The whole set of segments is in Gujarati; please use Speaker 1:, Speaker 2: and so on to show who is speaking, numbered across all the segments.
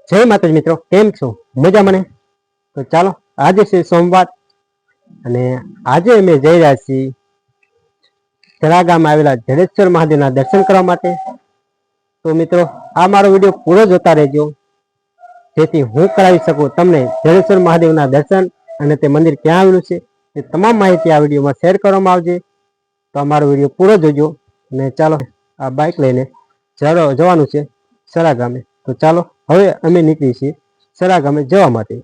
Speaker 1: जय माता मित्रों, केम छो? मजा मने? तो चालो आज से सोमवार અને આજે અમે જઈ રહ્યા છીએ થરા ગામ આવેલા જડેશ્વર મહાદેવના દર્શન કરવા માટે। તો મિત્રો આ મારો વિડિયો પૂરો જોતા રહેજો જેથી હું કરાવી શકું તમને જડેશ્વર મહાદેવના દર્શન અને તે મંદિર ક્યાં આવેલું છે તે તમામ માહિતી આ વિડિયોમાં શેર કરવામાં આવશે। તો આ મારો વિડિયો પૂરો જોજો અને ચાલો આ બાઇક લઈને જવાનું છે થરા ગામે। તો ચાલો હવે અમે નીકળી છીએ થરા ગામે જવા માટે।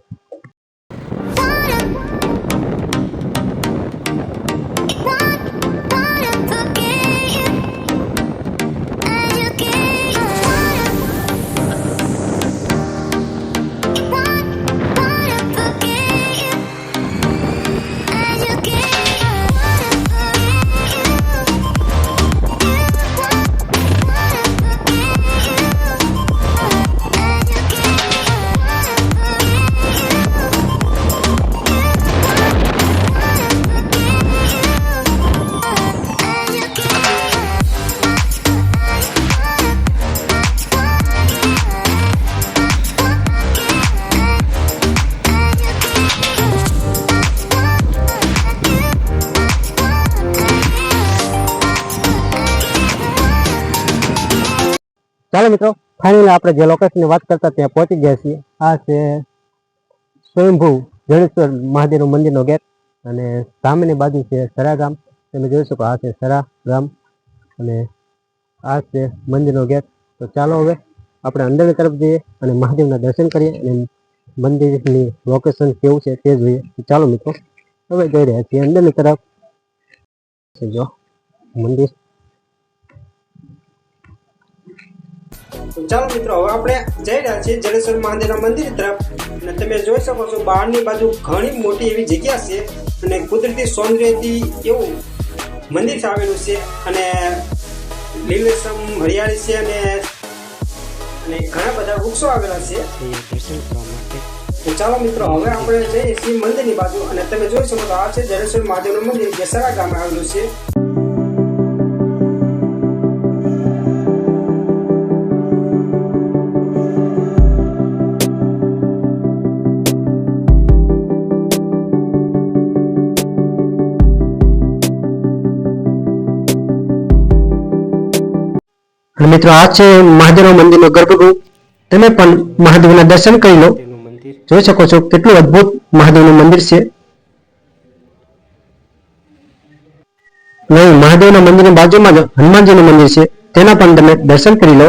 Speaker 1: ચાલો મિત્રો ફાઇનલી આપણે જે લોકેશનની વાત કરતા ત્યાં પહોંચી ગયા છીએ। આ છે સ્વયંભૂ જડેશ્વર મહાદેવનું મંદિરનો ગેટ અને સામેની બાજુ છે થરા ગામ। તમે જોઈ શકો આ છે થરા ગામ અને આ છે મંદિરનો ગેટ। તો ચાલો હવે આપણે અંદરની તરફ જઈએ અને મહાદેવના દર્શન કરીએ અને મંદિરની લોકેશન કેવું છે તે જોઈએ। ચાલો મિત્રો હવે જઈ રહ્યા છીએ અંદરની તરફ। જો મંદિર। तो चलो मित्रों હવે આપણે જઈ રહ્યા છીએ જડેશ્વર મહાદેવના મંદિર તરફ અને તમે જોઈ શકો છો બહારની બાજુ ઘણી મોટી એવી જગ્યા છે અને કુદરતી સૌંદર્યથી એવું મંદિર આવેલું છે અને લીલેછમ હરિયાળી છે અને ઘણા બધા વૃક્ષો આવેલા છે દર્શન કરવા માટે। તો ચાલો મિત્રો હવે આપણે જઈએ છીએ મંદિરની બાજુ અને તમે જોઈ શકો તો આ છે જડેશ્વર મહાદેવનું મંદિર જે થરા ગામમાં આવેલું છે। મિત્રો આ છે મહાદેવના મંદિરનો ગર્ભગૃહ। તમે પણ મહાદેવના દર્શન કરી લો। જોઈ શકો છો કેટલું અદ્ભુત મહાદેવનું મંદિર છે। નહીં મહાદેવના મંદિરની બાજુમાં જ હનુમાનજીનું મંદિર છે તેના પણ તમે દર્શન કરી લો।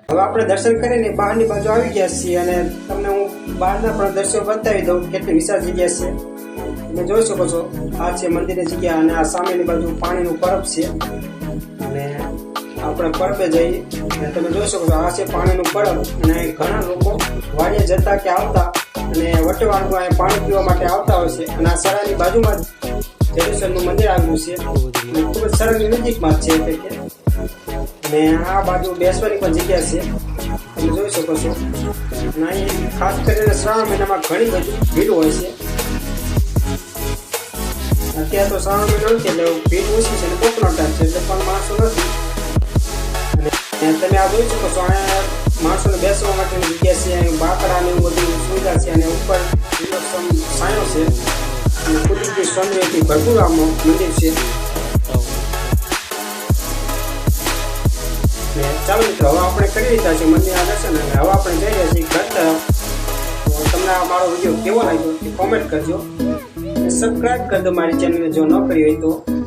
Speaker 1: હવે આપણે દર્શન કરીને બહારની બાજુ આવી ગયા છીએ અને તમને હું બહારના પણ દ્રશ્યો બતાવી દઉં કેટલી વિશાળ જગ્યા છે। તમે જોઈ શકો છો આ છે મંદિરની જગ્યા અને આ સામેની બાજુ પાણીનું પરબ છે અને આપણે પરબે જઈએ અને તમે જોઈ શકો છો આ છે પાણીનું પરબ અને ઘણા લોકો વાડીએ જતા કે આવતા અને વટેવાળમાં પાણી પીવા માટે આવતા હોય છે અને આ સરાની બાજુમાં જ જડેશ્વરનું મંદિર આવેલું છે અને ખૂબ જ સરળની નજીકમાં જ છે અને આ બાજુ બેસવાની પણ જગ્યા છે તમે જોઈ શકો છો અને અહીં ખાસ કરીને શ્રાવણ મહિનામાં ઘણી બધી ભીડ હોય છે। અત્યારે તો શ્રાવણ મહિનો નથી એટલે ભીડ ઓછી છે અને કોકનો ટાઈમ છે એટલે પણ માણસો નથી અને તમે આ જોઈ શકો છો અહીંયા માણસોને બેસવા માટેની જગ્યા છે અહીં બાકડાની બધી સુવિધા છે અને ઉપર સાયો છે અને કુદરતી સૌંદર્યથી ભરપૂર આ મંદિર છે। ચાલો મિત્રો હવે આપણે કરી લીધા છે મંદિરના દર્શન અને હવે આપણે જઈ રહ્યા છીએ ઘર તરફ। તો તમને આ મારો વિડીયો કેવો લાગ્યો તે કોમેન્ટ કરજો। સબસ્ક્રાઇબ કરી દો મારી ચેનલને જો ન કરી હોય તો।